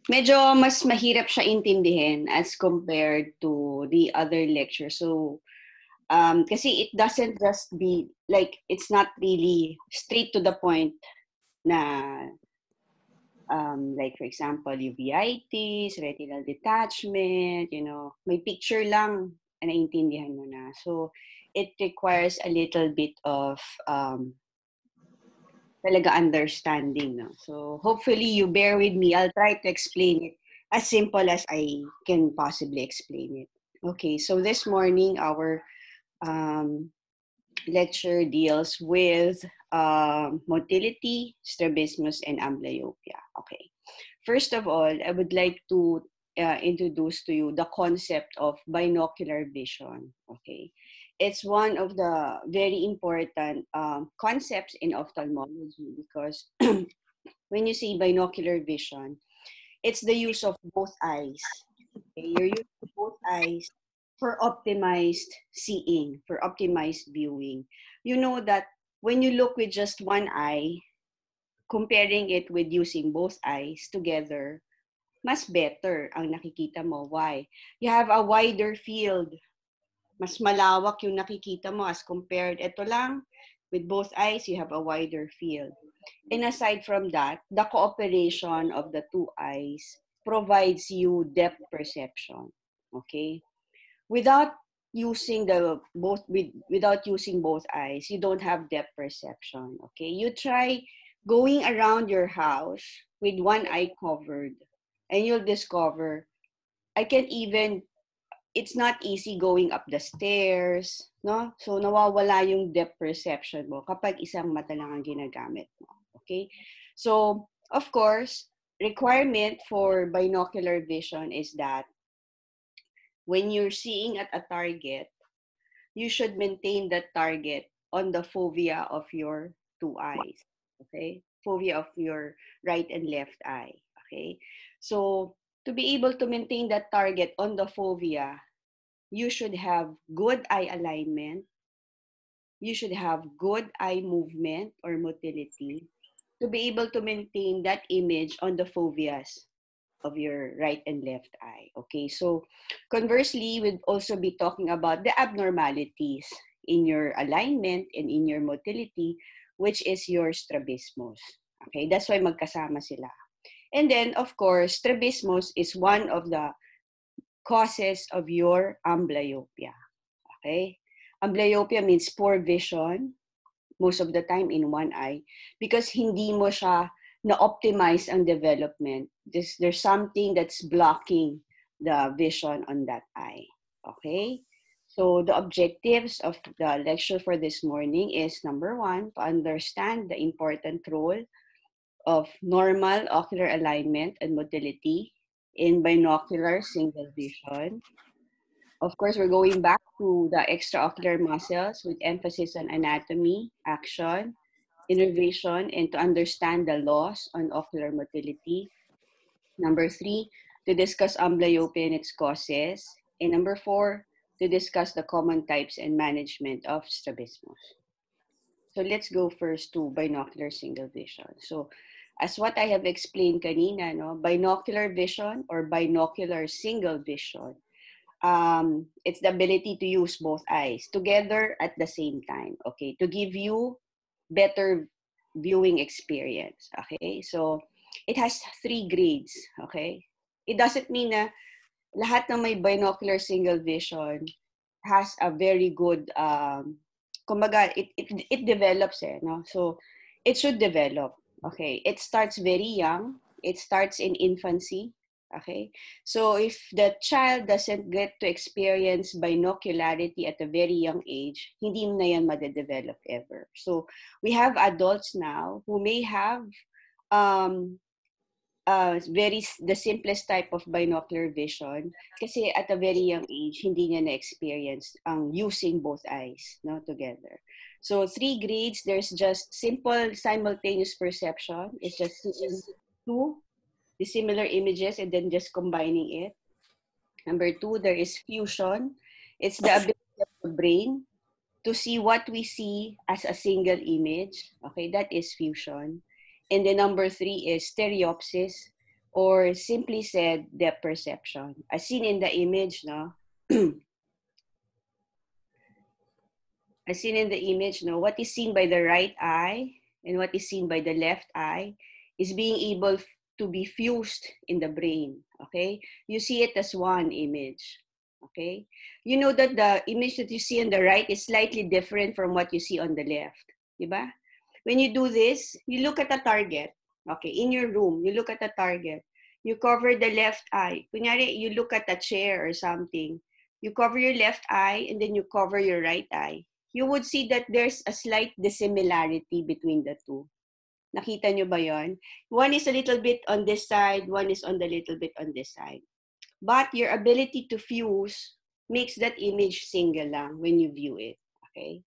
Medyo mas mahirap siya intindihin as compared to the other lecture. So, kasi it doesn't just be, like, it's not really straight to the point na, like, for example, uveitis, retinal detachment, may picture lang na naiintindihan mo na. So, it requires a little bit of talaga understanding, no? So, hopefully, you bear with me. I'll try to explain it as simple as I can possibly explain it. Okay, so this morning, our lecture deals with motility, strabismus, and amblyopia. Okay. First of all, I would like to introduce to you the concept of binocular vision. Okay. It's one of the very important concepts in ophthalmology because when you say binocular vision, it's the use of both eyes. Okay? You're using both eyes for optimized seeing, for optimized viewing. You know that when you look with just one eye, comparing it with using both eyes together, mas better ang nakikita mo. Why? You have a wider field. Mas malawak yung nakikita mo as compared. Ito lang, with both eyes, you have a wider field. And aside from that, the cooperation of the two eyes provides you depth perception. Okay? Without using without using both eyes, you don't have depth perception. Okay? You try going around your house with one eye covered, and you'll discover it's not easy going up the stairs, no? So nawawala yung depth perception mo kapag isang mata lang ang ginagamit mo. Okay? So, of course, requirement for binocular vision is that when you're seeing at a target, you should maintain that target on the fovea of your two eyes. Okay? Fovea of your right and left eye. Okay? So, to be able to maintain that target on the fovea, you should have good eye alignment. You should have good eye movement or motility to be able to maintain that image on the foveas of your right and left eye. Okay, so conversely, we'll also be talking about the abnormalities in your alignment and in your motility, which is your strabismus. Okay, that's why magkasama sila. And then, of course, strabismus is one of the causes of your amblyopia. Okay? Amblyopia means poor vision, most of the time in one eye, because hindi mo siya na-optimize ang development. There's something that's blocking the vision on that eye. Okay? So the objectives of the lecture for this morning is, number one, to understand the important role of normal ocular alignment and motility in binocular single vision. Of course, we're going back to the extraocular muscles with emphasis on anatomy, action, innervation, and to understand the laws on ocular motility. Number three, to discuss amblyopia and its causes. And number four, to discuss the common types and management of strabismus. So let's go first to binocular single vision. So as what I have explained kanina, no, binocular vision or binocular single vision, it's the ability to use both eyes together at the same time, okay, to give you better viewing experience, okay? So it has 3 grades, okay? It doesn't mean na lahat ng may binocular single vision has a very good, kumbaga, it develops, no? So it should develop, okay? It starts very young. It starts in infancy, okay? So if the child doesn't get to experience binocularity at a very young age, hindi na yan madedevelop ever. So we have adults now who may have the simplest type of binocular vision kasi at a very young age, hindi niya na-experience using both eyes, no, together. So 3 grades, there's just simple simultaneous perception. It's just seeing 2 dissimilar images and then just combining it. Number 2, there is fusion. It's the ability of the brain to see what we see as a single image. Okay, that is fusion. And then number 3 is stereopsis, or simply said, depth perception. As seen in the image, no? As seen in the image, no? What is seen by the right eye and what is seen by the left eye is being able to be fused in the brain. Okay, you see it as one image. Okay, you know that the image that you see on the right is slightly different from what you see on the left. Diba? When you do this, you look at a target. Okay, in your room, you look at a target. You cover the left eye. Kunyari, you look at a chair or something. You cover your left eye and then you cover your right eye. You would see that there's a slight dissimilarity between the two. Nakita nyo ba yon? One is a little bit on this side, one is on the little bit on this side. But your ability to fuse makes that image single lang when you view it. Okay?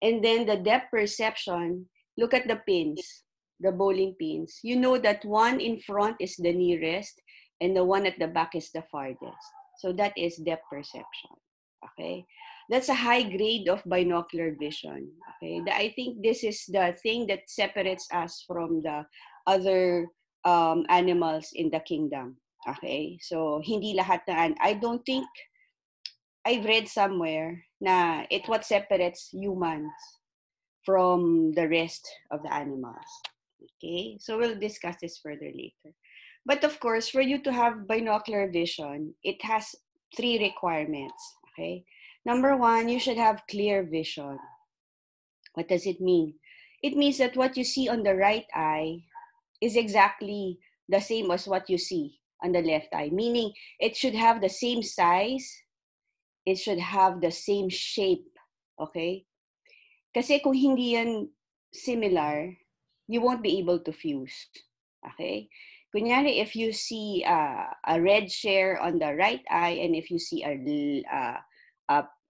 And then the depth perception, look at the pins, the bowling pins. You know that one in front is the nearest and the one at the back is the farthest. So that is depth perception. Okay? That's a high grade of binocular vision. Okay? I think this is the thing that separates us from the other animals in the kingdom. Okay? So hindi lahat na, I don't think, I've read somewhere na it what separates humans from the rest of the animals. Okay, so we'll discuss this further later. But of course, for you to have binocular vision, it has 3 requirements. Okay, number 1, you should have clear vision. What does it mean? It means that what you see on the right eye is exactly the same as what you see on the left eye, meaning it should have the same size, it should have the same shape. Okay? Kasi kung hindi yan similar, you won't be able to fuse. Okay? Kunyari, if you see a red share on the right eye and if you see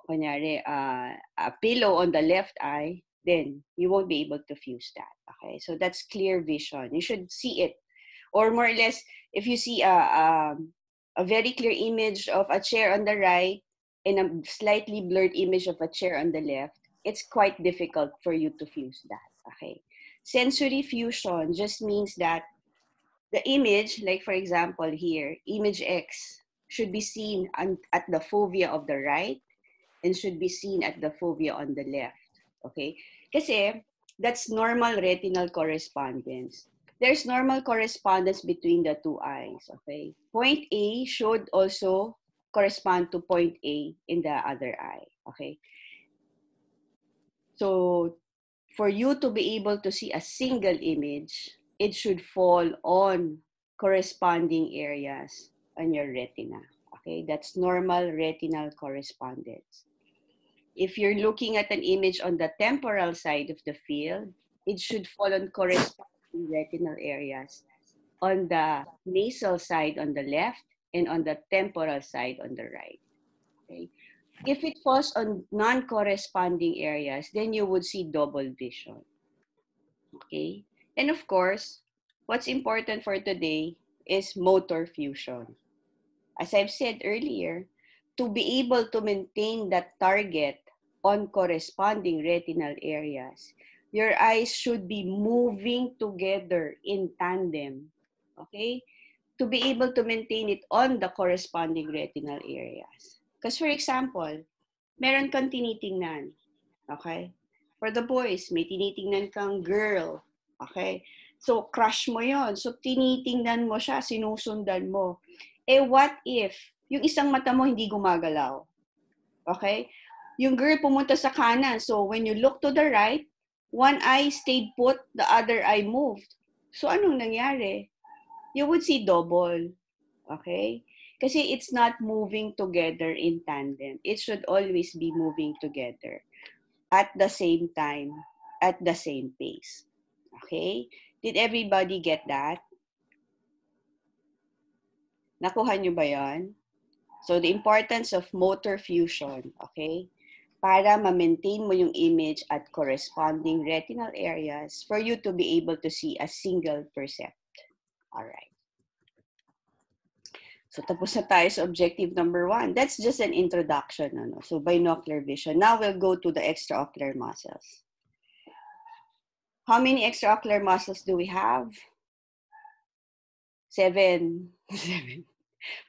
kunyari, a pillow on the left eye, then you won't be able to fuse that. Okay? So that's clear vision. You should see it. Or more or less, if you see a very clear image of a chair on the right and a slightly blurred image of a chair on the left, it's quite difficult for you to fuse that. Okay. Sensory fusion just means that the image, like for example here, image X should be seen at the fovea of the right and should be seen at the fovea on the left. Okay? Kasi that's normal retinal correspondence. There's normal correspondence between the two eyes. Okay? Point A should also correspond to point A in the other eye. Okay? So for you to be able to see a single image, it should fall on corresponding areas on your retina. Okay, that's normal retinal correspondence. If you're looking at an image on the temporal side of the field, it should fall on corresponding retinal areas on the nasal side on the left and on the temporal side on the right. Okay. If it falls on non-corresponding areas, then you would see double vision. Okay? And of course, what's important for today is motor fusion. As I've said earlier, to be able to maintain that target on corresponding retinal areas, your eyes should be moving together in tandem. Okay? To be able to maintain it on the corresponding retinal areas. Because for example, meron kang tinitingnan. Okay? For the boys, may tinitingnan kang girl. Okay? So, crush mo yon. So, tinitingnan mo siya, sinusundan mo. Eh, what if yung isang mata mo hindi gumagalaw? Okay? Yung girl pumunta sa kanan. So, when you look to the right, one eye stayed put, the other eye moved. So, anong nangyari? You would see double. Okay? Kasi it's not moving together in tandem. It should always be moving together at the same time, at the same pace. Okay? Did everybody get that? Nakuha nyo ba yon? So, the importance of motor fusion, okay? Para ma-maintain mo yung image at corresponding retinal areas for you to be able to see a single percept. All right. So tapos na tayo sa objective number 1. That's just an introduction. Ano? So binocular vision. Now we'll go to the extraocular muscles. How many extraocular muscles do we have? 7. 7.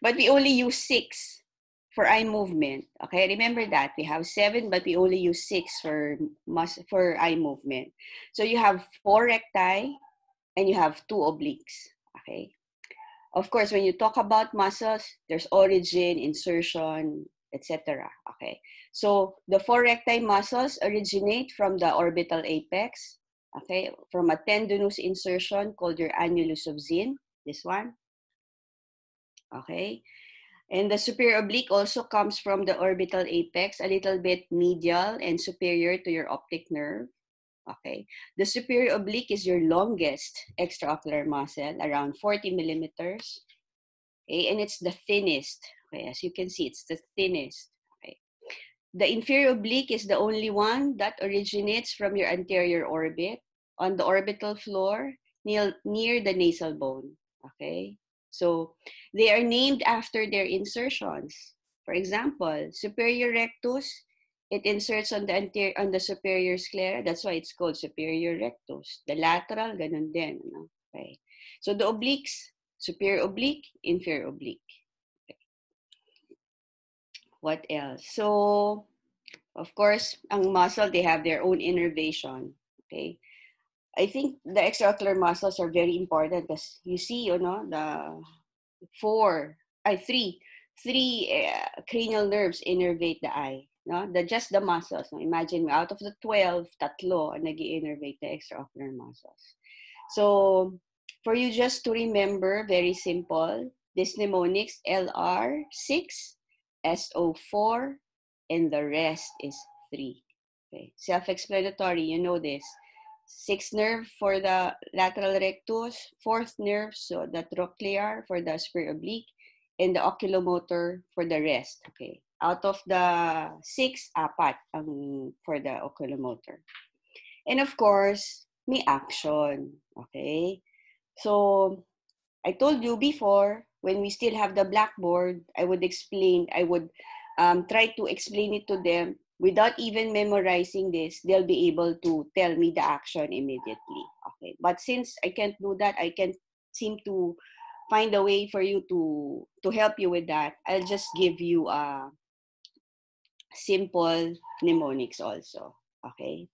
But we only use 6 for eye movement. Okay, remember that. We have 7, but we only use 6 for eye movement. So you have 4 recti and you have 2 obliques. Okay. Of course, when you talk about muscles, there's origin, insertion, etc. Okay. So the 4 recti muscles originate from the orbital apex. Okay, from a tendinous insertion called your annulus of Zinn. This one. Okay. And the superior oblique also comes from the orbital apex, a little bit medial and superior to your optic nerve. Okay. The superior oblique is your longest extraocular muscle, around 40 millimeters. Okay. And it's the thinnest. Okay. As you can see, it's the thinnest. Okay. The inferior oblique is the only one that originates from your anterior orbit on the orbital floor near the nasal bone. Okay. So they are named after their insertions. For example, superior rectus, it inserts on the superior sclera. That's why it's called superior rectus. The lateral, ganun din. No? Okay. So the obliques, superior oblique, inferior oblique. Okay. What else? So, of course, ang muscle, they have their own innervation. Okay. I think the extraocular muscles are very important because you see, the three cranial nerves innervate the eye. No? Just the muscles. No? Imagine out of the 12, tatlo ang nag-innervate the extraocular muscles. So, for you just to remember, very simple, this mnemonics, LR6, SO4, and the rest is 3. Okay. Self-explanatory, you know this. 6th nerve for the lateral rectus, 4th nerve, so the trochlear for the superior oblique, and the oculomotor for the rest. Okay. Out of the 6, 4 for the oculomotor. And of course, may action. Okay. So, I told you before, when we still have the blackboard, I would try to explain it to them without even memorizing this. They'll be able to tell me the action immediately. Okay. But since I can't do that, I can't seem to find a way for you to help you with that. I'll just give you a simple mnemonics also. Okay.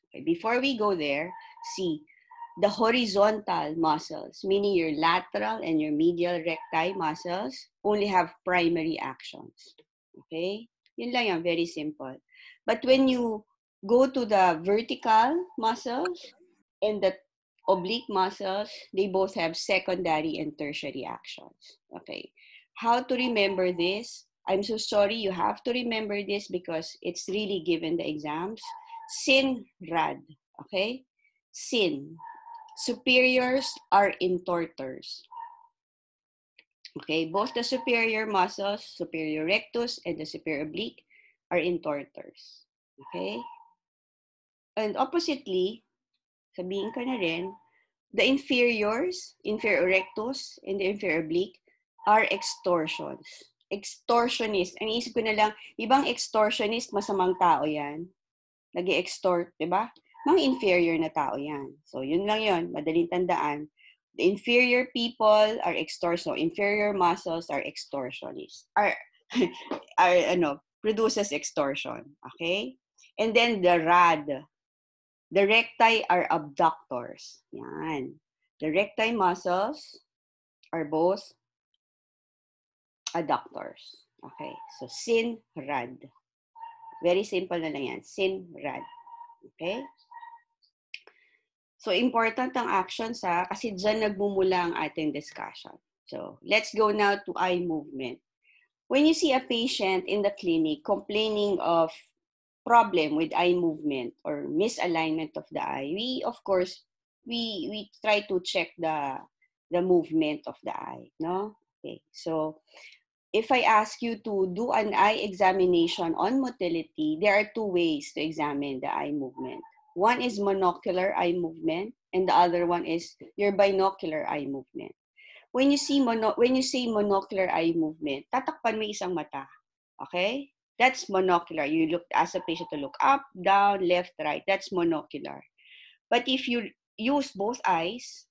Okay. Before we go there, see, the horizontal muscles, meaning your lateral and your medial recti muscles, only have primary actions. Okay? Yun lang yan, very simple. But when you go to the vertical muscles and the oblique muscles, they both have secondary and tertiary actions. Okay? How to remember this? I'm so sorry, you have to remember this because it's really given the exams. Sin, rad. Okay? Sin. Superiors are intortors. Okay, both the superior muscles, superior rectus and the superior oblique, are intortors. Okay? And oppositely, sabihin ko na rin, the inferiors, inferior rectus and the inferior oblique, are extorsions. Extortionist. Ang isip ko na lang, ibang extortionist, masamang tao yan. Nag-extort, di ba? Mga inferior na tao yan. So, yun lang yun. Madaling tandaan. The inferior people are extortion. Inferior muscles are extortionists. Produces extortion. Okay? And then the rad. The recti are abductors. Yan. The recti muscles are both adductors. Okay? So, sin, rad. Very simple na lang yan. Sin, rad. Okay? So, important ang actions kasi dyan nagmumula ang ating discussion. So, let's go now to eye movement. When you see a patient in the clinic complaining of problem with eye movement or misalignment of the eye, we try to check the movement of the eye, no? Okay. So, if I ask you to do an eye examination on motility, there are 2 ways to examine the eye movement. One is monocular eye movement, and the other one is your binocular eye movement. when you say monocular eye movement, tatakpan mo isang mata. Okay? That's monocular. You ask a patient to look up, down, left, right. That's monocular. But if you use both eyes,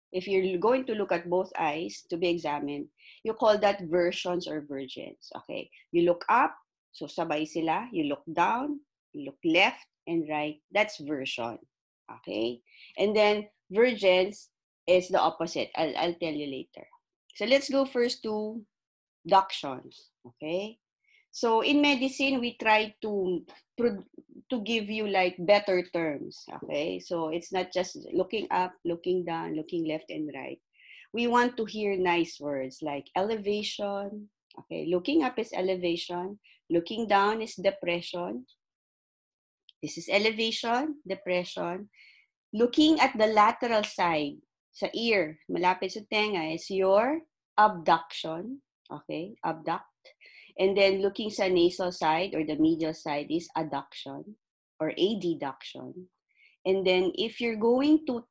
if you're going to look at both eyes to be examined, you call that versions or vergence. Okay? You look up, so sabay sila. You look down, you look left and right. That's version. Okay? And then vergence is the opposite. I'll tell you later. So let's go first to ductions. Okay? So in medicine, we try to give you like better terms. Okay? So it's not just looking up, looking down, looking left and right. We want to hear nice words like elevation. Okay, looking up is elevation. Looking down is depression. This is elevation, depression. Looking at the lateral side, sa ear, malapit sa tenga, is your abduction. Okay, abduct. And then looking sa nasal side or the medial side is adduction or adduction. And then if you're going to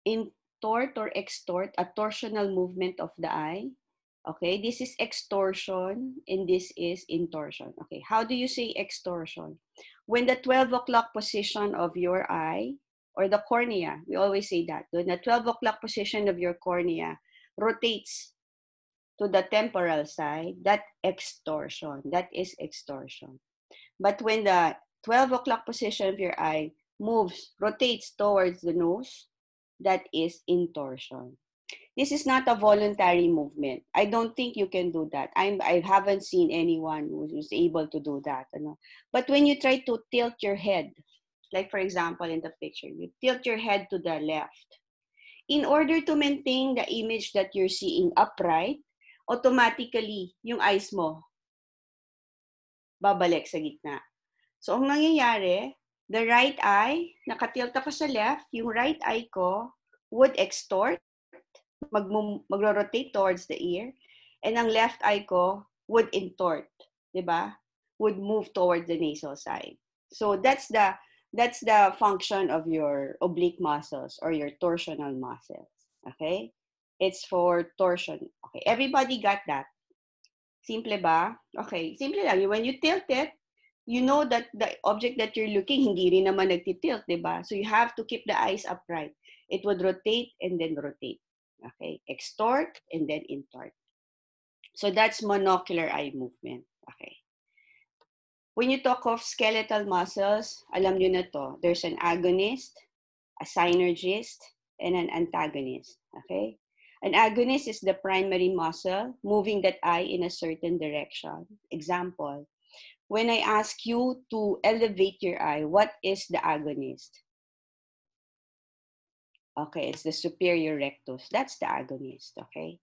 intort or extort, a torsional movement of the eye, okay, this is extorsion and this is intorsion. Okay, how do you say extorsion? When the 12 o'clock position of your eye or the cornea, we always say that, when the 12 o'clock position of your cornea rotates to the temporal side, that extorsion, that is extorsion. But when the 12 o'clock position of your eye moves, rotates towards the nose, that is intorsion. This is not a voluntary movement. I don't think you can do that. I haven't seen anyone who's able to do that. But when you try to tilt your head, like for example in the picture, you tilt your head to the left. In order to maintain the image that you're seeing upright, automatically yung eyes mo babalik sa gitna. So ang nangyayari, the right eye, nakatilt ako sa left, yung right eye ko would extort, magro-rotate towards the ear, and ang left eye ko would intort, di ba? Would move towards the nasal side. So that's the function of your oblique muscles or your torsional muscles. Okay? It's for torsion. Okay, everybody got that? Simple ba? Okay, simple lang. When you tilt it, you know that the object that you're looking, hindi rin naman nagtitilt, di ba? So you have to keep the eyes upright. It would rotate and then rotate. Okay, extort and then intort. So that's monocular eye movement. Okay. When you talk of skeletal muscles, alam nyo na to. There's an agonist, a synergist, and an antagonist. Okay? An agonist is the primary muscle moving that eye in a certain direction. Example, when I ask you to elevate your eye, what is the agonist? Okay, it's the superior rectus. That's the agonist, okay?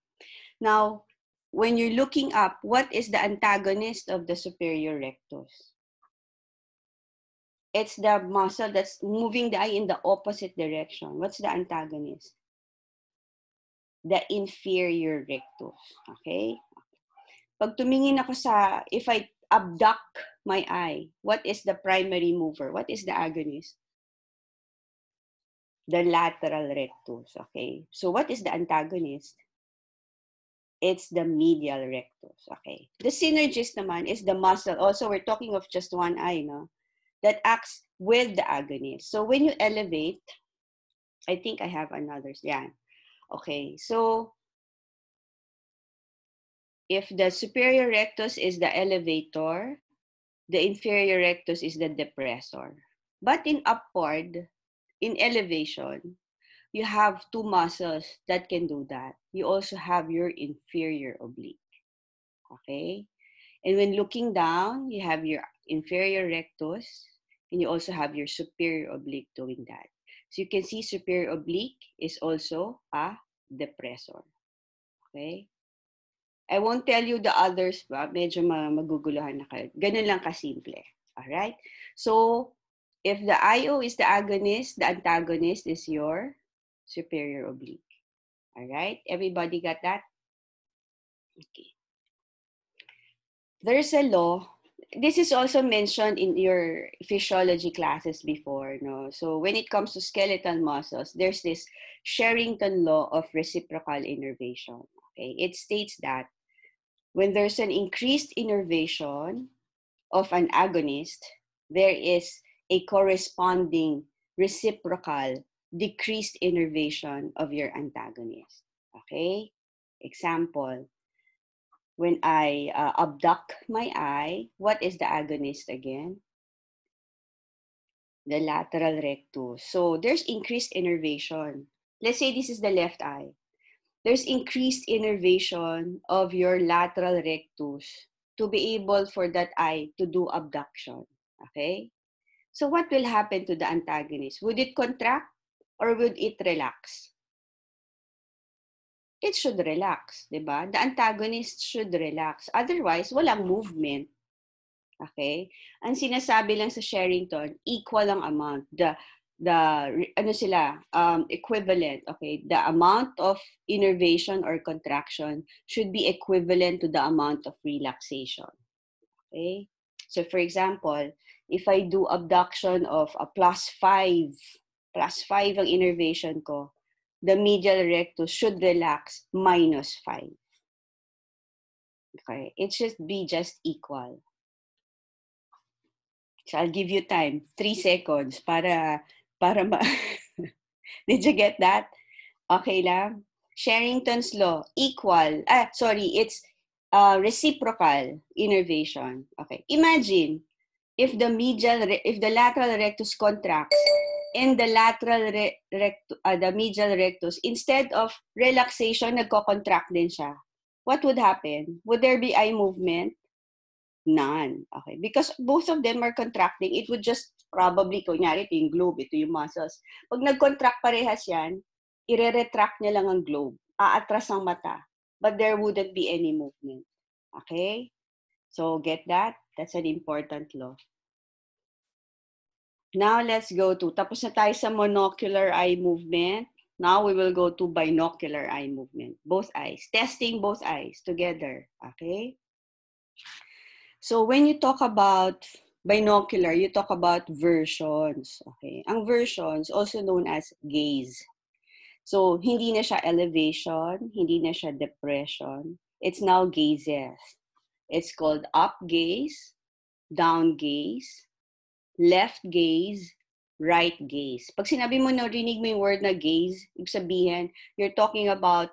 Now, when you're looking up, what is the antagonist of the superior rectus? It's the muscle that's moving the eye in the opposite direction. What's the antagonist? The inferior rectus, okay? Pag tumingin ako sa, if I abduct my eye, what is the primary mover? What is the agonist? The lateral rectus, okay? So what is the antagonist? It's the medial rectus, okay? The synergist naman is the muscle. Also, we're talking of just one eye, no? That acts with the agonist. So when you elevate, I think I have another, yeah. Okay, so if the superior rectus is the elevator, the inferior rectus is the depressor. But in upward, in elevation, you have two muscles that can do that. You also have your inferior oblique. Okay? And when looking down, you have your inferior rectus, and you also have your superior oblique doing that. So you can see superior oblique is also a depressor. Okay? I won't tell you the others ba, medyo maguguluhan na kayo. Ganun lang kasimple. Alright? So, if the IO is the agonist, the antagonist is your superior oblique. Alright? Everybody got that? Okay. There's a law. this is also mentioned in your physiology classes before, no? So when it comes to skeletal muscles, there's this Sherrington law of reciprocal innervation. Okay, it states that when there's an increased innervation of an agonist, there is a corresponding reciprocal decreased innervation of your antagonist. Okay? Example, when I abduct my eye, what is the agonist again? The lateral rectus. So there's increased innervation. Let's say this is the left eye. There's increased innervation of your lateral rectus to be able for that eye to do abduction. Okay? So what will happen to the antagonist? Would it contract or would it relax? It should relax, di ba? The antagonist should relax. Otherwise, walang movement. Okay? Ang sinasabi lang sa Sherrington, equal ang amount. Equivalent, okay? The amount of innervation or contraction should be equivalent to the amount of relaxation. Okay? So for example, if I do abduction of a +5 ang innervation ko, the medial rectus should relax -5. Okay? It should be just equal. So I'll give you time, 3 seconds para Did you get that? Okay lang? Sherrington's law, it's reciprocal innervation. Okay. Imagine if the lateral rectus contracts and the the medial rectus, instead of relaxation, nagko-contract din siya. What would happen? Would there be eye movement? None. Okay. Because both of them are contracting, it would just probably, kunyari, ito yung globe, ito yung muscles. Pag nag-contract parehas yan, ire-retract niya lang ang globe. Aatras ang mata. But there wouldn't be any movement. Okay? So, get that? That's an important law. Now, let's go to, tapos na tayo sa monocular eye movement. Now, we will go to binocular eye movement. Both eyes. Testing both eyes together. Okay? So when you talk about binocular, you talk about versions. Okay? Ang versions, also known as gaze. So hindi na siya elevation, hindi na siya depression. It's now gazes. It's called up gaze, down gaze, left gaze, right gaze. Pag sinabi mo, narinig mo yung word na gaze, ibig sabihin, you're talking about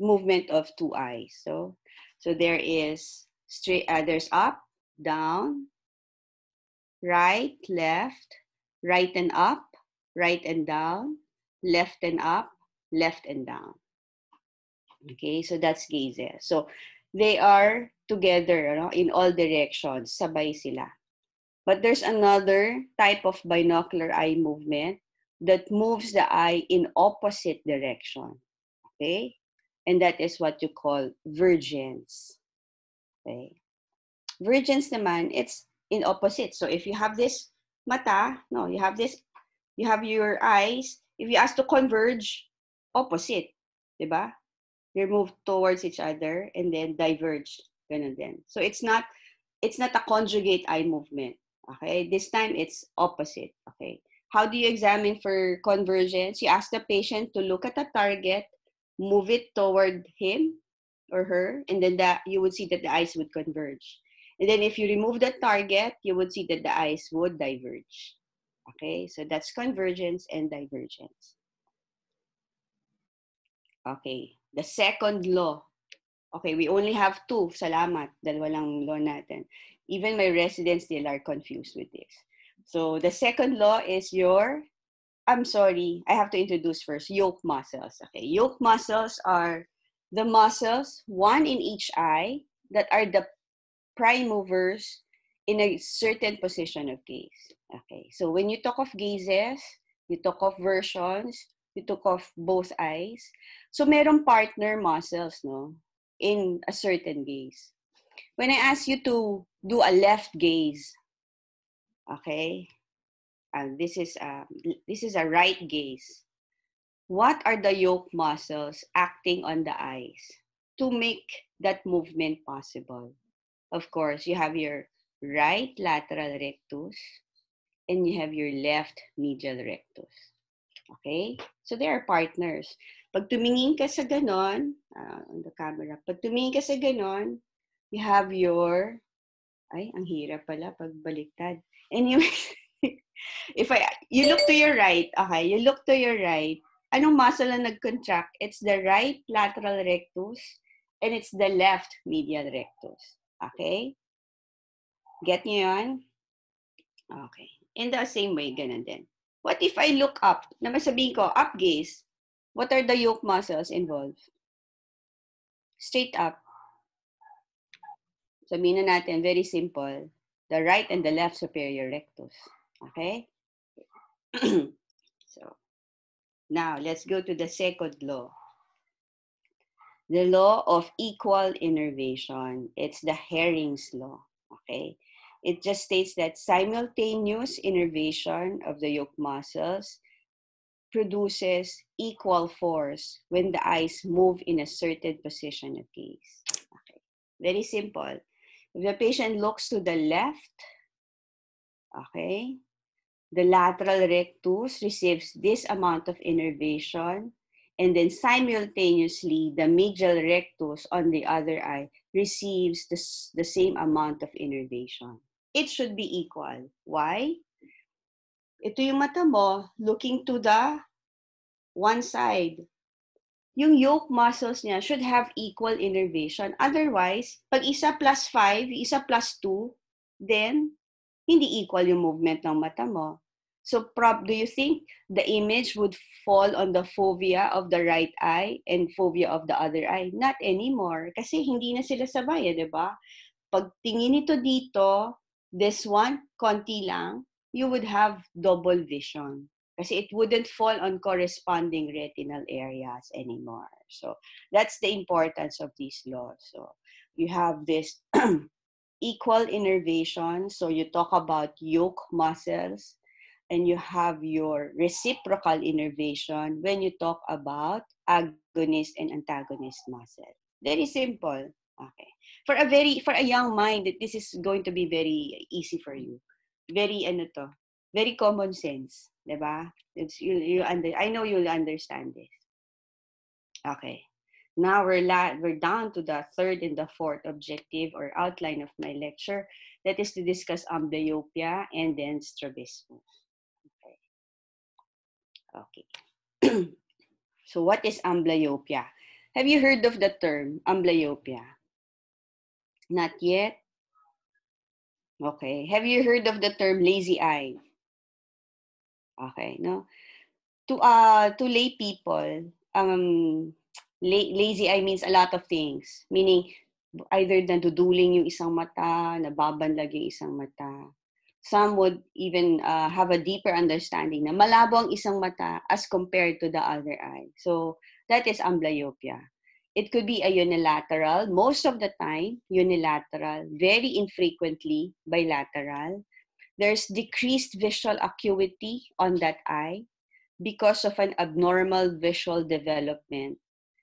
movement of two eyes. So there is there's up, down, right, left, right and up, right and down, left and up, left and down. Okay, so that's gazes. So they are together, in all directions, sabay sila. But there's another type of binocular eye movement that moves the eye in opposite direction. Okay? And that is what you call vergence. Okay. Vergence naman, it's in opposite. So if you have this mata, you have your eyes. If you ask to converge, opposite, diba? They move towards each other and then diverge. Ganun din. So it's not a conjugate eye movement. Okay? This time it's opposite. Okay? How do you examine for convergence? You ask the patient to look at a target, move it toward him or her, and then you would see that the eyes would converge. And then if you remove the target, you would see that the eyes would diverge. Okay, so that's convergence and divergence. Okay, the second law. Okay, we only have 2. Salamat. Dalawa lang law natin. Even my residents, they are confused with this. So the second law is I have to introduce first yoke muscles. Okay, yoke muscles are the muscles, one in each eye, that are the prime movers in a certain position of gaze. Okay, so when you talk of gazes, you talk of versions, you talk of both eyes. So merong partner muscles, in a certain gaze. When I ask you to do a left gaze, okay, this is a right gaze. What are the yoke muscles acting on the eyes to make that movement possible? Of course, you have your right lateral rectus and you have your left medial rectus. Okay? So they are partners. Pag tumingin ka sa ganon, on the camera, pag tumingin ka sa ganon, you have your, ay, ang hirap pala pag baliktad. Anyway, you look to your right, okay, you look to your right, anong muscle na nag-contract? It's the right lateral rectus and it's the left medial rectus. Okay? Get nyo yun? Okay. In the same way, ganun din. What if I look up? Naman sabihin ko, up gaze. What are the yoke muscles involved? Straight up. Sabihin na natin, very simple. The right and the left superior rectus. Okay? So, now, let's go to the second law. The law of equal innervation. It's the Hering's law. Okay? It just states that simultaneous innervation of the yoke muscles produces equal force when the eyes move in a certain position of gaze. Okay. Very simple. If the patient looks to the left, okay, the lateral rectus receives this amount of innervation, and then simultaneously, the medial rectus on the other eye receives the same amount of innervation. It should be equal. Why? Ito yung mata mo, looking to the one side. Yung yoke muscles niya should have equal innervation. Otherwise, pag isa plus 5, isa plus 2, then hindi equal yung movement ng mata mo. So, do you think the image would fall on the fovea of the right eye and fovea of the other eye? Not anymore. Kasi hindi na sila sabay, di ba? Pag tingin ito dito, this one, konti lang, you would have double vision. Kasi it wouldn't fall on corresponding retinal areas anymore. So, that's the importance of these laws. So, you have this equal innervation. So, you talk about yoke muscles, and you have your reciprocal innervation when you talk about agonist and antagonist muscle. Very simple. Okay. For a young mind, this is going to be very easy for you. Very common sense, diba? I know you'll understand this. Okay. Now we're down to the third and the fourth objective or outline of my lecture. That is to discuss amblyopia and then strabismus. Okay. So what is amblyopia? Have you heard of the term amblyopia? Not yet? Okay. Have you heard of the term lazy eye? Okay, no? To lay people, lazy eye means a lot of things. Meaning, either naduduling yung isang mata, nababanlag yung isang mata. Some would even have a deeper understanding na malabo ang isang mata as compared to the other eye. So, that is amblyopia. It could be a unilateral, most of the time, unilateral, very infrequently, bilateral. There's decreased visual acuity on that eye because of an abnormal visual development,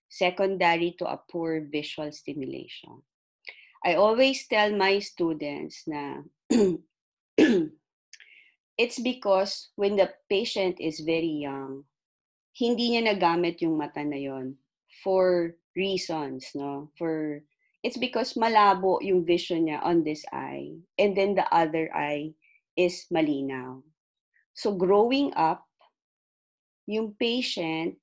secondary to a poor visual stimulation. I always tell my students na it's because when the patient is very young, hindi niya nagamit yung mata na yon for reasons, no? It's because malabo yung vision niya on this eye, and then the other eye is malinaw. So growing up, yung patient,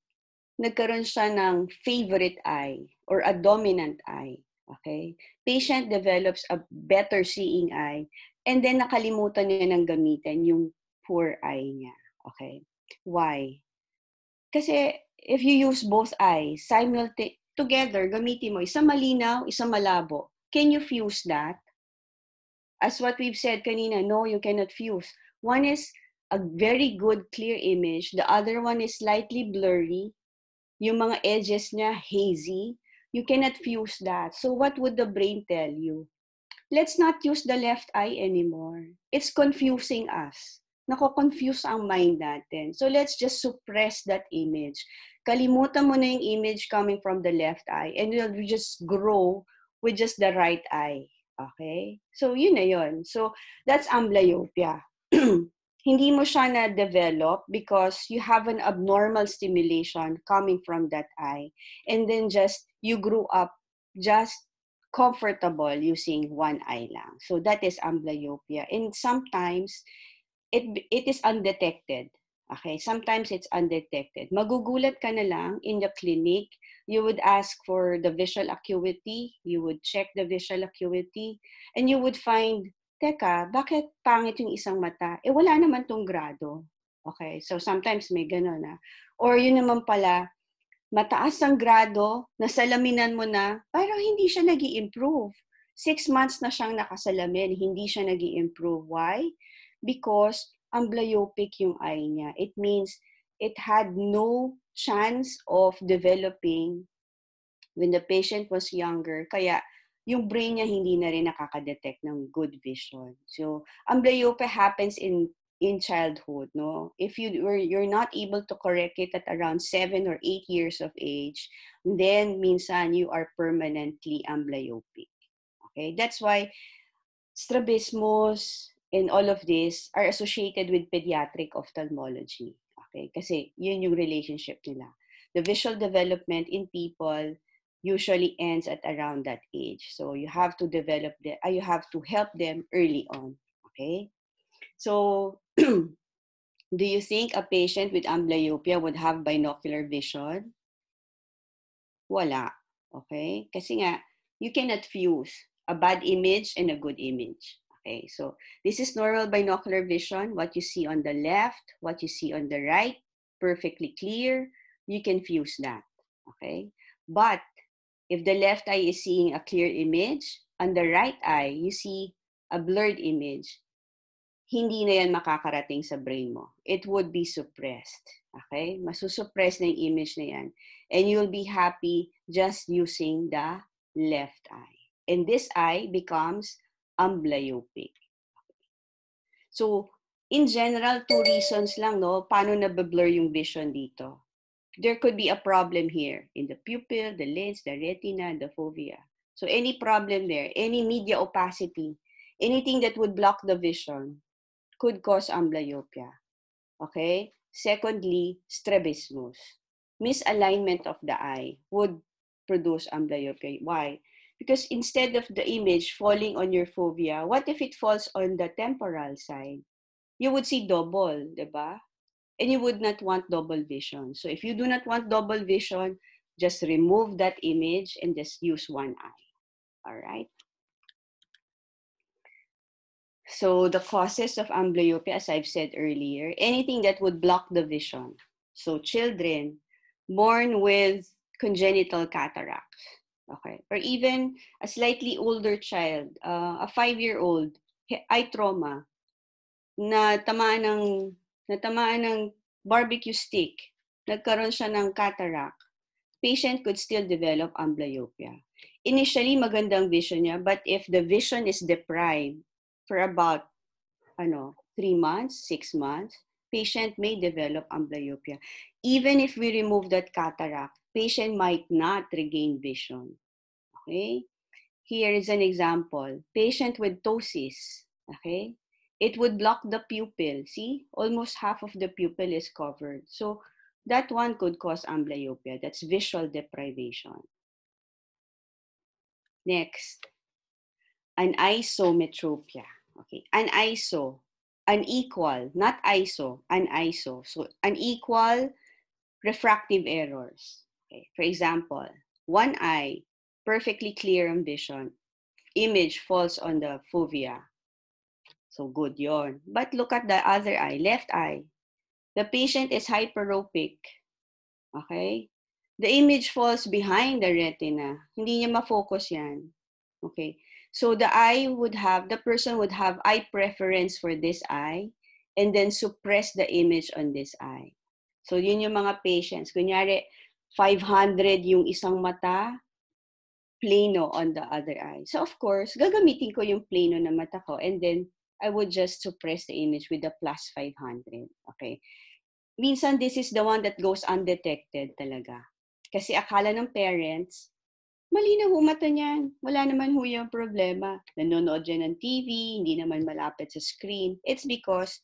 nagkaroon siya ng favorite eye or a dominant eye. Okay? Patient develops a better seeing eye, and then nakalimutan niya ng gamitin yung poor eye niya. Okay? Why? Kasi if you use both eyes together, gamitin mo, isang malinaw, isang malabo. Can you fuse that? As what we've said kanina, no, you cannot fuse. One is a very good clear image. The other one is slightly blurry. Yung mga edges niya, hazy. You cannot fuse that. So what would the brain tell you? Let's not use the left eye anymore. It's confusing us. Nako-confuse ang mind natin. So let's just suppress that image. Kalimutan mo na yung image coming from the left eye and you'll just grow with just the right eye. Okay? So, yun na yun. So, that's amblyopia. Hindi mo siya na-develop because you have an abnormal stimulation coming from that eye. And then just, you grew up just comfortable using one eye lang. So, that is amblyopia. And sometimes, it is undetected. Okay, sometimes it's undetected. Magugulat ka na lang in the clinic. You would ask for the visual acuity. You would check the visual acuity. And you would find, teka, bakit pangit yung isang mata? Eh, wala naman tong grado. Okay, so sometimes may ganun na. Or yun naman pala, mataas ang grado, nasalaminan mo na, pero hindi siya nag improve 6 months na siyang nakasalamin, hindi siya nag improve Why? Because amblyopic yung eye niya. It means it had no chance of developing when the patient was younger. Kaya yung brain niya hindi na rin nakaka-detect ng good vision. So, amblyopia happens in childhood, no? If you're not able to correct it at around 7 or 8 years of age, then minsan you are permanently amblyopic. Okay? That's why strabismus and all of this are associated with pediatric ophthalmology. Okay? Kasi yun yung relationship nila. The visual development in people usually ends at around that age. So you have to you have to help them early on. Okay? So do you think a patient with amblyopia would have binocular vision? Wala. Okay? Kasi nga, you cannot fuse a bad image and a good image. Okay, so this is normal binocular vision. What you see on the left, what you see on the right, perfectly clear. You can fuse that. Okay? But if the left eye is seeing a clear image, on the right eye, you see a blurred image, hindi na yan makakarating sa brain mo. It would be suppressed. Okay? Masusuppress na yung image na yan. And you'll be happy just using the left eye. And this eye becomes amblyopic. So, in general, 2 reasons lang, no? Paano nabe-blur yung vision dito? There could be a problem here in the pupil, the lens, the retina, the fovea. So, any problem there, any media opacity, anything that would block the vision could cause amblyopia. Okay? Secondly, strabismus. Misalignment of the eye would produce amblyopia. Why? Because instead of the image falling on your fovea, what if it falls on the temporal side? You would see double, diba? And you would not want double vision. So if you do not want double vision, just remove that image and just use one eye. All right? So the causes of amblyopia, as I've said earlier, anything that would block the vision. So children born with congenital cataracts, okay, or even a slightly older child, a 5-year-old, eye trauma, natamaan ng barbecue stick, nagkaroon siya ng cataract, patient could still develop amblyopia. Initially, magandang vision niya, but if the vision is deprived for about 3 months, 6 months, patient may develop amblyopia. Even if we remove that cataract, patient might not regain vision. Okay? Here is an example. Patient with ptosis. Okay? It would block the pupil. See? Almost half of the pupil is covered. So, that one could cause amblyopia. That's visual deprivation. Next, anisometropia. Okay, unequal, not iso, aniso. So, unequal refractive errors. Okay, for example, one eye, perfectly clear on vision, image falls on the fovea. So, good yon. But look at the other eye, left eye. The patient is hyperopic. Okay? The image falls behind the retina. Hindi niya ma-focus yan. Okay? So the person would have eye preference for this eye and then suppress the image on this eye. So yun yung mga patients. Kunyari, 500 yung isang mata, plano on the other eye. So of course, gagamitin ko yung plano na mata ko and then I would just suppress the image with the plus 500. Okay? Minsan, this is the one that goes undetected talaga. Kasi akala ng parents, Malinaw ho mata niyan. Wala naman ho yung problema. Nanonood yan ng TV, hindi naman malapit sa screen. It's because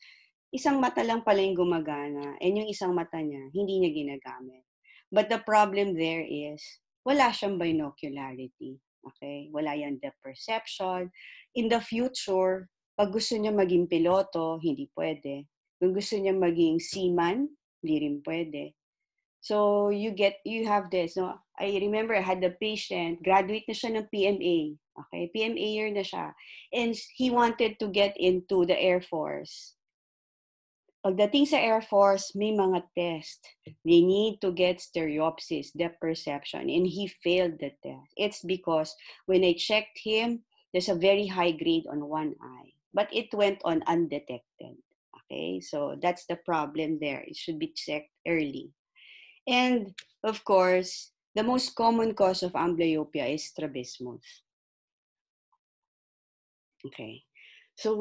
isang mata lang pala yung gumagana and yung isang mata niya, hindi niya ginagamit. But the problem there is, wala siyang binocularity. Okay? Wala yung depth perception. In the future, pag gusto niya maging piloto, hindi pwede. Kung gusto niya maging seaman, hindi rin pwede. So you have this, no? I remember I had a patient, graduate na siya ng PMA. Okay, PMA year na siya. And he wanted to get into the Air Force. Pagdating sa Air Force, may mga test. They need to get stereopsis, depth perception, and he failed the test. It's because when I checked him, there's a very high grade on one eye, but it went on undetected. Okay, so that's the problem there. It should be checked early. And of course, the most common cause of amblyopia is strabismus. Okay, so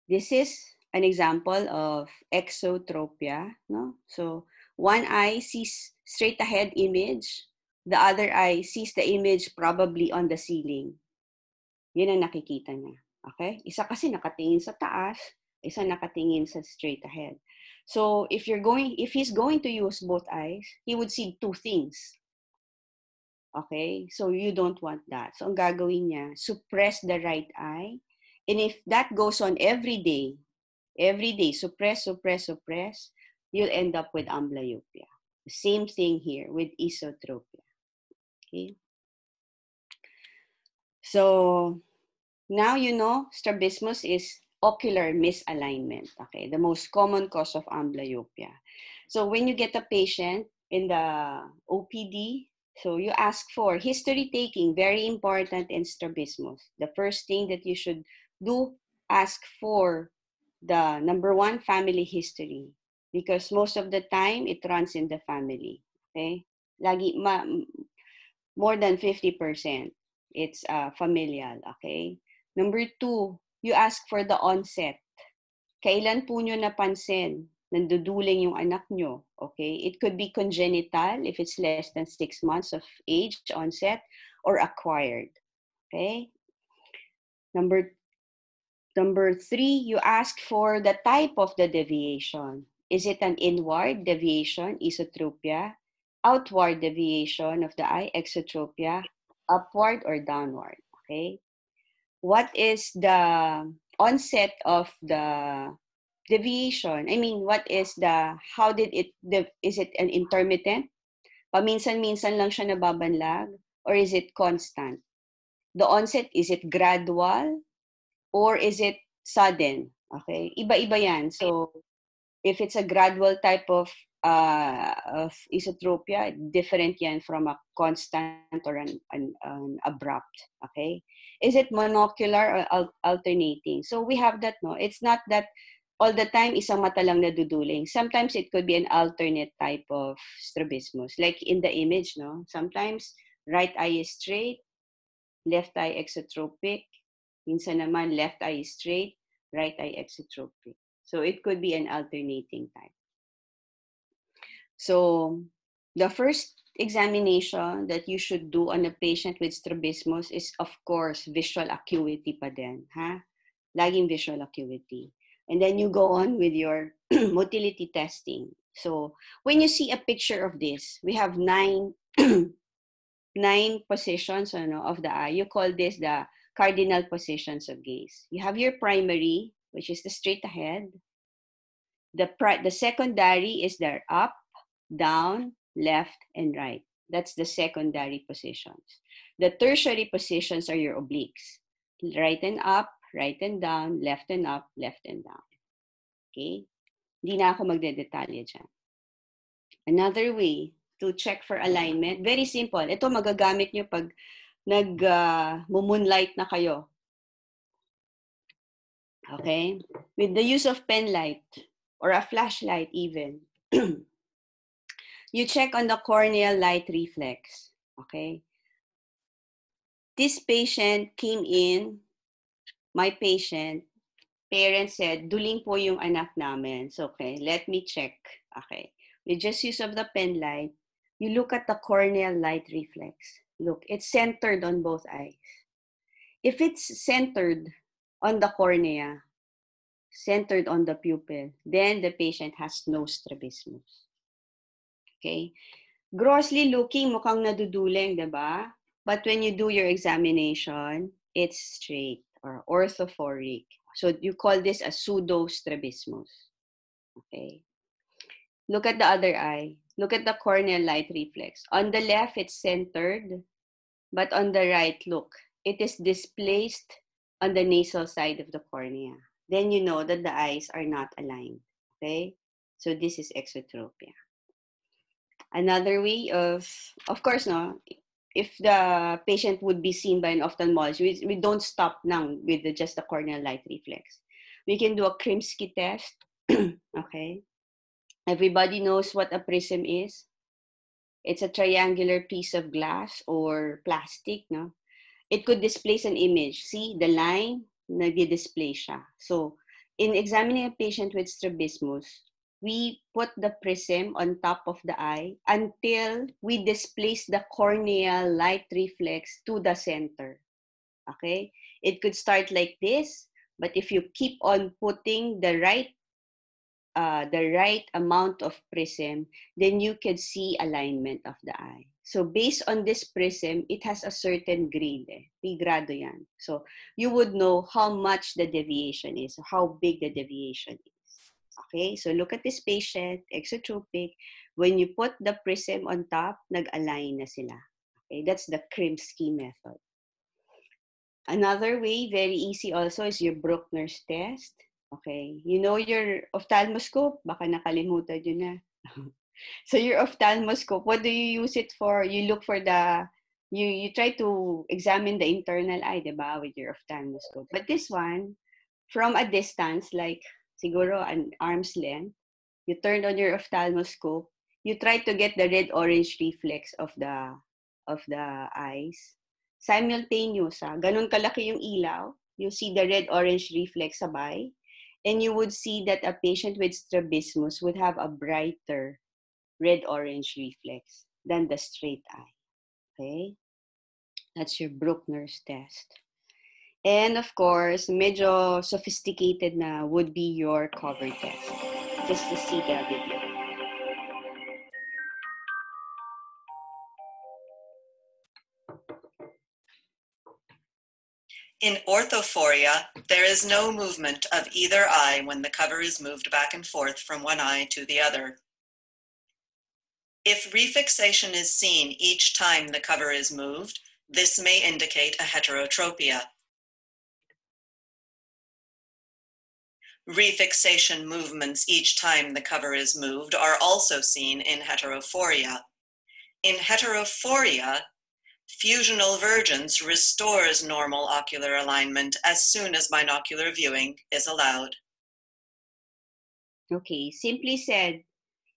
this is an example of exotropia. No? So one eye sees straight ahead image, the other eye sees the image probably on the ceiling. Yun ang nakikita niya. Okay? Isa kasi nakatingin sa taas, isa nakatingin sa straight ahead. So if he's going to use both eyes, he would see two things. Okay? So you don't want that. So ang gagawin niya, suppress the right eye. And if that goes on every day, suppress, you'll end up with amblyopia. The same thing here with esotropia. Okay? So now you know strabismus is ocular misalignment. Okay, the most common cause of amblyopia. So when you get a patient in the OPD, so you ask for history taking, very important in strabismus. The first thing that you should do, ask for the number one, family history, because most of the time it runs in the family. Okay, more than 50%. It's familial, okay? Number two, you ask for the onset. Kailan po nyo napansin nanduduling yung anak nyo, okay? It could be congenital if it's less than 6 months of age onset, or acquired, okay? Number three, you ask for the type of the deviation. Is it an inward deviation, esotropia? Outward deviation of the eye, exotropia? Upward or downward, okay? What is the onset of the deviation? I mean, is it an intermittent? Paminsan-minsan lang siya nababanlag? Or is it constant? The onset, is it gradual? Or is it sudden? Okay? Iba-iba yan. So, if it's a gradual type of esotropia, different yan from a constant or an abrupt. Okay? Is it monocular or alternating? So we have that, no? It's not that all the time isang mata lang naduduling. Sometimes it could be an alternate type of strabismus. Like in the image, no? Sometimes right eye is straight, left eye exotropic. Minsan naman left eye is straight, right eye exotropic. So it could be an alternating type. So the first examination that you should do on a patient with strabismus is, of course, visual acuity pa din. Ha? Laging visual acuity. And then you go on with your motility testing. So when you see a picture of this, we have nine positions of the eye. You call this the cardinal positions of gaze. You have your primary, which is the straight ahead. The secondary is the up, down, left, and right. That's the secondary positions. The tertiary positions are your obliques. Right and up, right and down, left and up, left and down. Okay? Hindi na ako magdedetalye dyan. Another way to check for alignment, very simple. Ito magagamit nyo pag nag-moonlight na kayo. Okay? With the use of pen light or a flashlight even. You check on the corneal light reflex. Okay? This patient came in, my patient, parents said, duling po yung anak namin. So, okay, let me check. Okay. With just use of the pen light, you look at the corneal light reflex. Look, it's centered on both eyes. If it's centered on the cornea, centered on the pupil, then the patient has no strabismus. Okay? Grossly looking, mukhang naduduleng, diba? But when you do your examination, it's straight or orthophoric. So you call this a pseudostrabismus. Okay? Look at the other eye. Look at the corneal light reflex. On the left, it's centered. But on the right, look, it is displaced on the nasal side of the cornea. Then you know that the eyes are not aligned. Okay? So this is exotropia. Another way of course, no, if the patient would be seen by an ophthalmologist, we don't stop now with just the corneal light reflex. We can do a Krimsky test. Okay? Everybody knows what a prism is. It's a triangular piece of glass or plastic, no? It could displace an image. See, the line, nagdi-display siya. So, in examining a patient with strabismus, we put the prism on top of the eye until we displace the corneal light reflex to the center. Okay? It could start like this, but if you keep on putting the right amount of prism, then you can see alignment of the eye. So based on this prism, it has a certain grade. May grado yan. So you would know how much the deviation is, how big the deviation is. Okay, so look at this patient, exotropic. When you put the prism on top, nag-align na sila. Okay, that's the Krimsky method. Another way, very easy also, is your Bruckner's test. Okay, you know your ophthalmoscope? Baka nakalimutan nyo na. So your ophthalmoscope, what do you use it for? You look for the, you try to examine the internal eye, diba, with your ophthalmoscope. But this one, from a distance, like siguro an arm's length, you turn on your ophthalmoscope, you try to get the red-orange reflex of the eyes. Simultaneous, ganun kalaki yung ilaw, you see the red-orange reflex sabay, and you would see that a patient with strabismus would have a brighter red-orange reflex than the straight eye. Okay? That's your Bruckner's test. And of course, medyo sophisticated na would be your cover test. Just to see the video. In orthophoria, there is no movement of either eye when the cover is moved back and forth from one eye to the other. If refixation is seen each time the cover is moved, this may indicate a heterotropia. Refixation movements each time the cover is moved are also seen in heterophoria. In heterophoria, fusional vergence restores normal ocular alignment as soon as binocular viewing is allowed. Okay, simply said,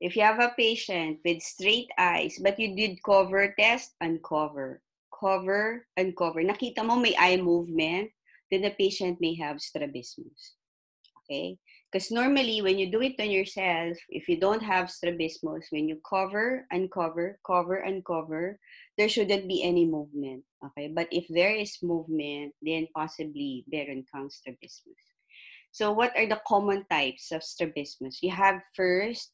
if you have a patient with straight eyes, but you did cover test, uncover. Cover, uncover. Nakita mo may eye movement, then the patient may have strabismus. Okay? Because normally, when you do it on yourself, if you don't have strabismus, when you cover, uncover, cover, uncover, there shouldn't be any movement. Okay? But if there is movement, then possibly meron kang strabismus. So what are the common types of strabismus? You have first,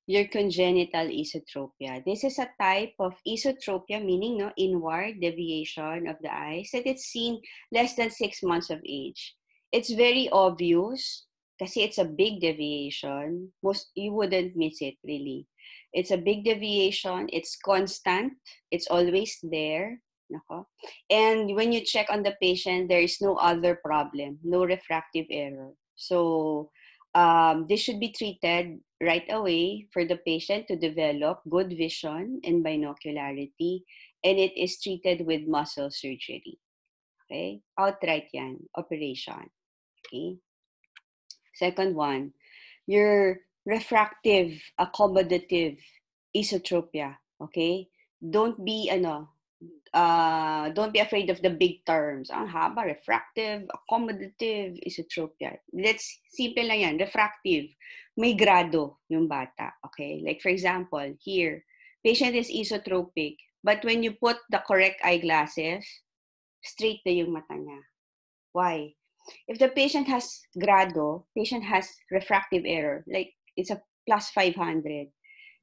your congenital esotropia. This is a type of esotropia, meaning no inward deviation of the eyes, that it's seen less than 6 months of age. It's very obvious kasi it's a big deviation. You wouldn't miss it, really. It's a big deviation. It's constant. It's always there. And when you check on the patient, there is no other problem, no refractive error. So this should be treated right away for the patient to develop good vision and binocularity, and it is treated with muscle surgery. Okay? Outright yan, operation. Okay? Second one, your refractive accommodative esotropia. Okay? Don't be afraid of the big terms. Ang haba, refractive, accommodative, esotropia. Simple lang yan. Refractive, may grado yung bata. Okay? Like for example, here, Patient is isotropic. But when you put the correct eyeglasses, straight na yung mata niya. Why? If the patient has grado, patient has refractive error, like it's a plus 500,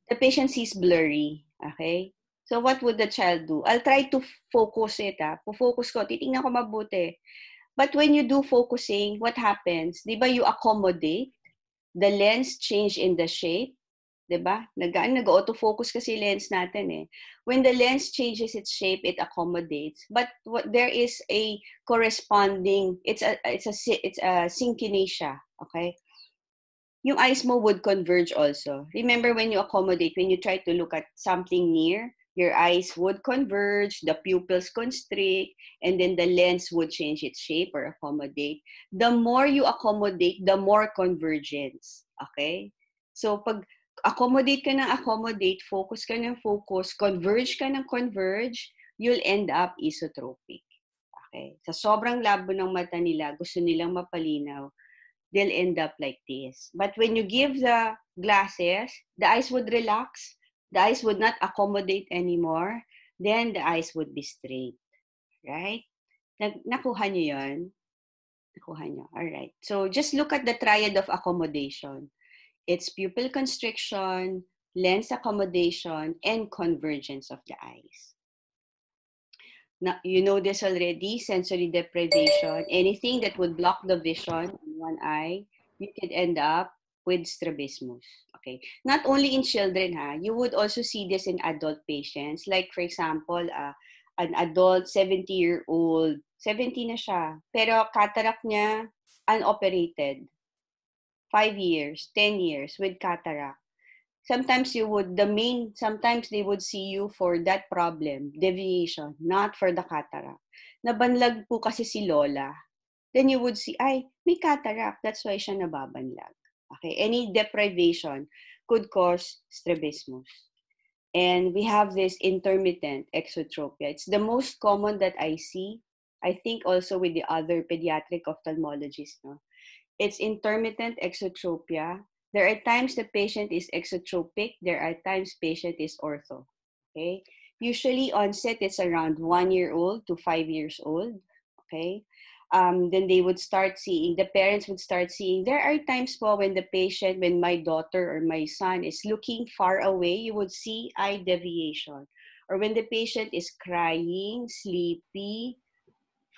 the patient sees blurry. Okay? So what would the child do? I'll try to focus it. Focus ko, titingnan ko mabuti. But when you do focusing, what happens? Di ba you accommodate? The lens change in the shape. Di ba? Nag-autofocus kasi lens natin eh. When the lens changes its shape, it accommodates. But there is a corresponding, it's a synkinesia. Okay? Yung eyes mo would converge also. Remember when you accommodate, when you try to look at something near, your eyes would converge, the pupils constrict, and then the lens would change its shape or accommodate. The more you accommodate, the more convergence. Okay? So, pag accommodate ka ng accommodate, focus ka ng focus, converge ka ng converge, you'll end up isotropic. Okay? Sa sobrang labo ng mata nila, gusto nilang mapalinaw, they'll end up like this. But when you give the glasses, the eyes would relax, the eyes would not accommodate anymore, then the eyes would be straight. Right? Nakuha nyo yun? Nakuha nyo. Alright. So just look at the triad of accommodation. It's pupil constriction, lens accommodation, and convergence of the eyes. Now, you know this already, sensory deprivation. Anything that would block the vision in one eye, you could end up with strabismus. Okay. Not only in children, you would also see this in adult patients. Like, for example, an adult, 70-year-old, 70 na siya, pero cataract niya, unoperated. 5 years, 10 years with cataract. Sometimes sometimes they would see you for that problem, deviation, not for the cataract. Nabanlag po kasi si Lola. Then you would see, ay, may cataract. That's why siya nababanlag. Okay, any deprivation could cause strabismus. And we have this intermittent exotropia. It's the most common that I see. I think also with the other pediatric ophthalmologists. No? It's intermittent exotropia. There are times the patient is exotropic. There are times patient is ortho. Okay. Usually onset it's around 1 year old to 5 years old. Okay. Then they would start seeing, the parents would start seeing. There are times po when the patient, when my daughter or my son is looking far away, you would see eye deviation. Or when the patient is crying, sleepy,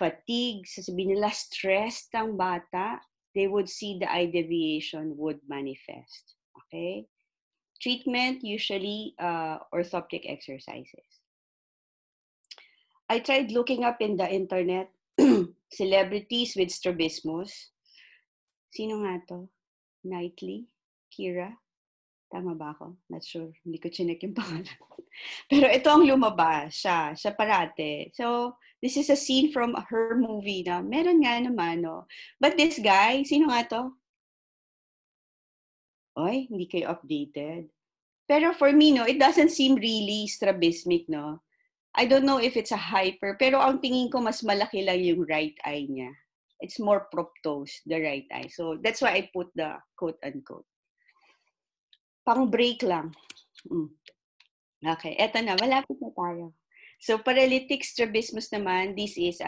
fatigue, sasabihin nila stressed ang bata, they would see the eye deviation would manifest. Okay? Treatment, usually orthoptic exercises. I tried looking up in the internet, celebrities with strabismus. Sino nga to? Knightley? Kira? Tama ba ako? Not sure. Hindi ko chinek yung pangalan. Pero ito ang lumabas. Siya parate. So, this is a scene from her movie na meron nga naman, no? But this guy, sino nga to? Oy, hindi kayo updated. Pero for me, no, it doesn't seem really strabismic, no? I don't know if it's a hyper, pero ang tingin ko mas malaki lang yung right eye niya. It's more proptose, the right eye. So, that's why I put the quote-unquote. Pang-break lang. Okay, eto na. Malapit na tayo. So, paralytic strabismus naman, this is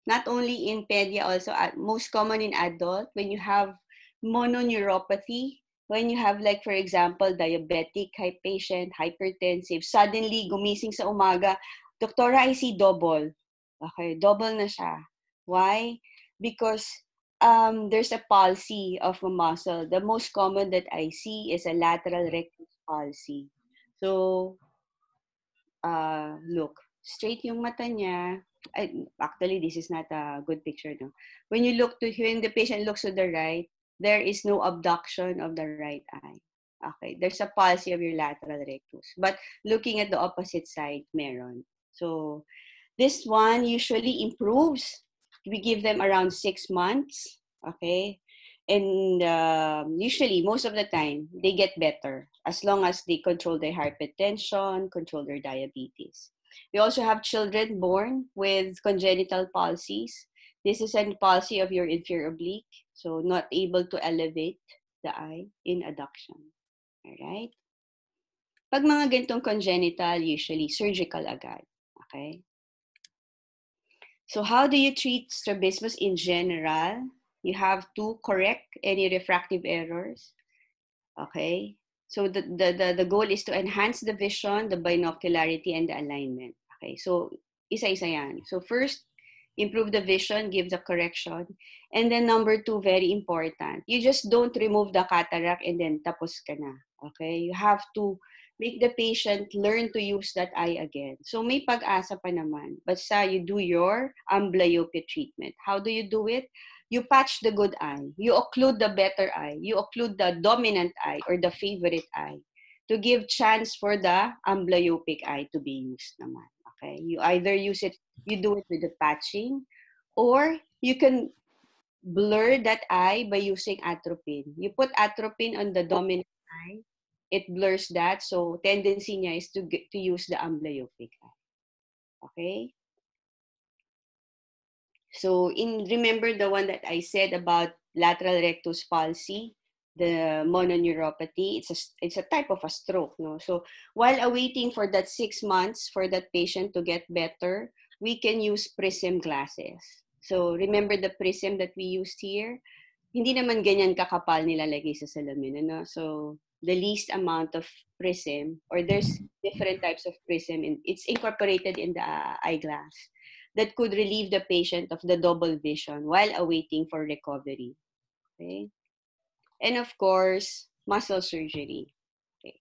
not only in pedia, also most common in adult. When you have mononeuropathy, when you have like, for example, diabetic patient, hypertensive, suddenly gumising sa umaga, Doktora, I see double. Okay, double na siya. Why? Because there's a palsy of a muscle. The most common that I see is a lateral rectus palsy. So, look, straight yung mata niya. Actually, this is not a good picture. No? When the patient looks to the right, there is no abduction of the right eye. Okay, there's a palsy of your lateral rectus. But looking at the opposite side, meron. So, this one usually improves. We give them around 6 months. Okay, and usually, most of the time, they get better as long as they control their hypertension, control their diabetes. We also have children born with congenital palsies. This is a palsy of your inferior oblique, so not able to elevate the eye in adduction. All right. Pag mga ganitong congenital, usually surgical agad. Okay? So how do you treat strabismus in general? You have to correct any refractive errors. Okay? So the goal is to enhance the vision, the binocularity, and the alignment. Okay? So isa-isa yan. So first, improve the vision, give the correction. And then number 2, very important. You just don't remove the cataract and then tapos ka na. Okay? You have to make the patient learn to use that eye again. So may pag-asa pa naman. Basta you do your amblyopia treatment. How do you do it? You patch the good eye. You occlude the better eye. You occlude the dominant eye or the favorite eye to give chance for the amblyopic eye to be used naman. Okay? You either use it, you do it with the patching, or you can blur that eye by using atropine. You put atropine on the dominant eye, it blurs that. So tendency niya is to use the amblyopic eye. Okay? So remember the one that I said about lateral rectus palsy, the mononeuropathy. It's a type of a stroke, no? So while awaiting for that 6 months for that patient to get better, we can use prism glasses. So remember the prism that we used here? Hindi naman ganyan kakapal nilalagay sa salamin, ano? So the least amount of prism, or there's different types of prism, and it's incorporated in the eyeglass that could relieve the patient of the double vision while awaiting for recovery. Okay? And of course, muscle surgery. Okay.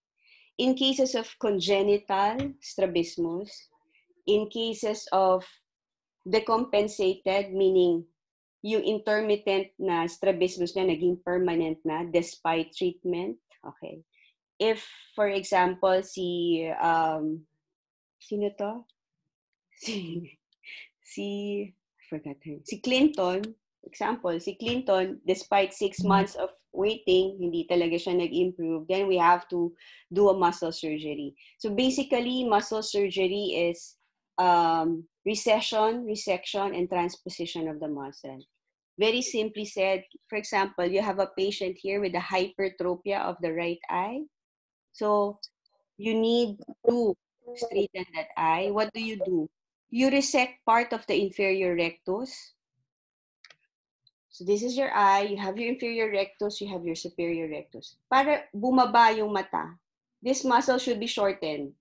In cases of congenital strabismus, in cases of decompensated, meaning yung intermittent na strabismus na naging permanent na despite treatment. Okay. If, for example, sino to? I forgot her. Si Clinton, example, si Clinton, despite 6 months of waiting, hindi talaga siya nag-improve, then we have to do a muscle surgery. So basically, muscle surgery is resection, and transposition of the muscle. Very simply said, for example, you have a patient here with a hypertrophy of the right eye. So you need to straighten that eye. What do? You resect part of the inferior rectus. So this is your eye, you have your inferior rectus, you have your superior rectus. Para bumaba yung mata, this muscle should be shortened.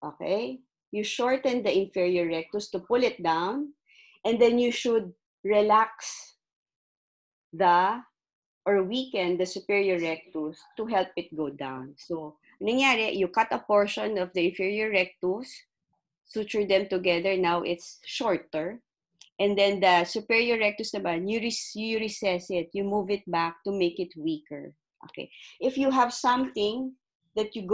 Okay? You shorten the inferior rectus to pull it down, and then you should relax or weaken the superior rectus to help it go down. So, nangyari, you cut a portion of the inferior rectus, suture them together, now it's shorter. And then the superior rectus naman, you recess it, you move it back to make it weaker. Okay. If you have something that you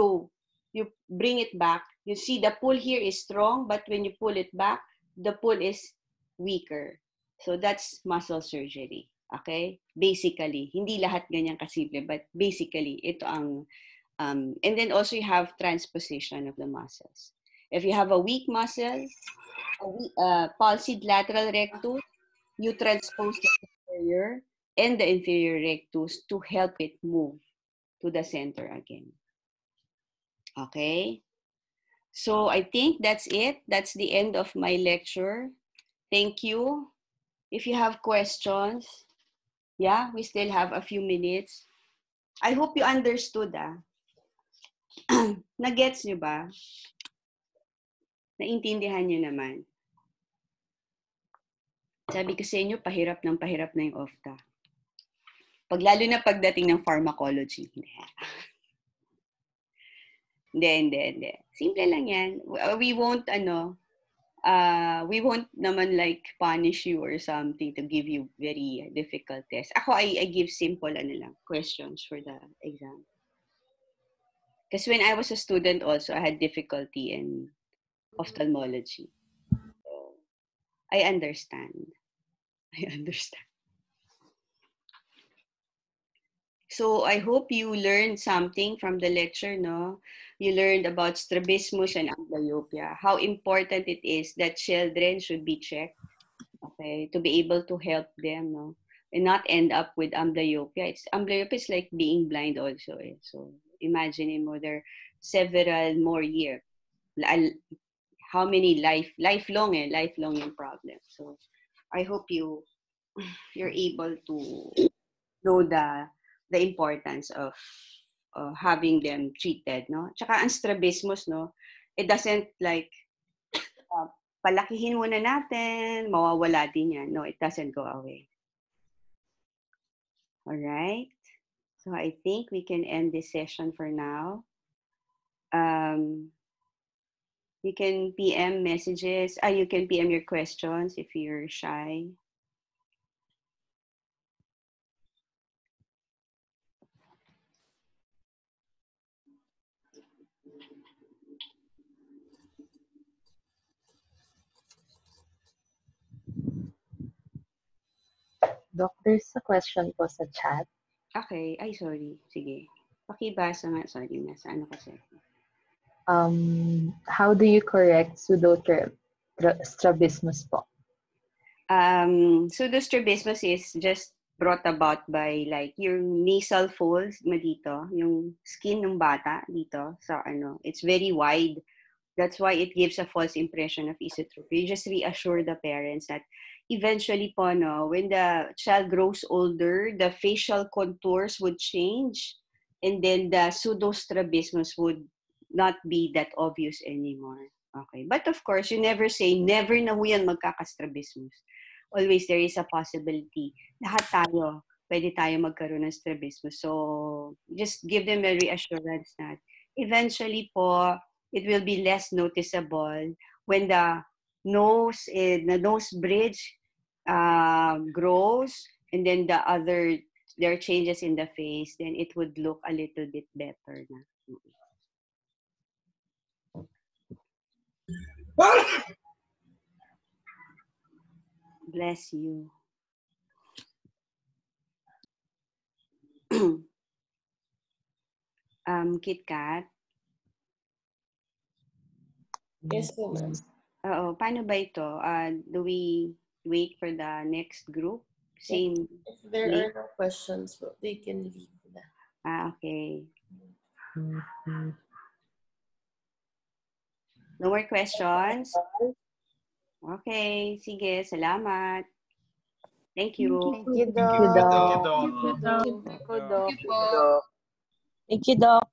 bring it back, you see the pull here is strong, but when you pull it back, the pull is weaker. So that's muscle surgery. Okay? Basically, hindi lahat ganyan kasimple, but basically, ito ang, and then also you have transposition of the muscles. If you have a weak muscle, palsied lateral rectus, you transpose the superior and the inferior rectus to help it move to the center again. Okay? So I think that's it. That's the end of my lecture. Thank you. If you have questions, yeah, we still have a few minutes. I hope you understood, Nagets nyo ba? Naintindihan nyo naman? Sabi ko sa inyo, pahirap na yung OFTA. Lalo na pagdating ng pharmacology. Hindi. Simple lang yan. We won't naman like punish you or something to give you very difficult tests. Ako, I give simple questions for the exam. Because when I was a student also, I had difficulty in ophthalmology. So, I understand. So I hope you learned something from the lecture, no? You learned about strabismus and amblyopia, how important it is that children should be checked, okay, to be able to help them, no? And not end up with amblyopia. Amblyopia is like being blind also, eh? So imagine mo, several more years. How many lifelong yung problem. So I hope you're able to know the importance of having them treated, no? Tsaka ang strabismus, no? It doesn't like palakihin muna natin, mawawala din yan. No, it doesn't go away. All right. So I think we can end this session for now. You can PM messages. You can PM your questions if you're shy. Doc, there's a question po sa chat. Okay. Ay, sorry. Sige. Pakibasa nga. Sorry, nasa ano kasi. How do you correct pseudostrabismus po? Pseudostrabismus is just brought about by like yung nasal folds mo dito, yung skin ng bata dito sa ano. It's very wide. That's why it gives a false impression of esotropy. You just reassure the parents that eventually po, no, when the child grows older, the facial contours would change and then the pseudostrabismus would not be that obvious anymore. Okay. But of course, you never say, never na ho yan magkakastrabismus. Always there is a possibility. Lahat tayo, pwede tayo magkaroon ng strabismus. So, just give them a reassurance that eventually po, it will be less noticeable when the nose bridge grows and then there are changes in the face, then it would look a little bit better na. Bless you. Kit Kat? Yes po, ma'am. Oo. Paano ba ito? Do we wait for the next group? Same. If there are no questions, they can leave na. Okay. No more questions? Okay. Sige. Salamat. Thank you. Thank you, Doc. Thank you, Doc. Thank you, Doc.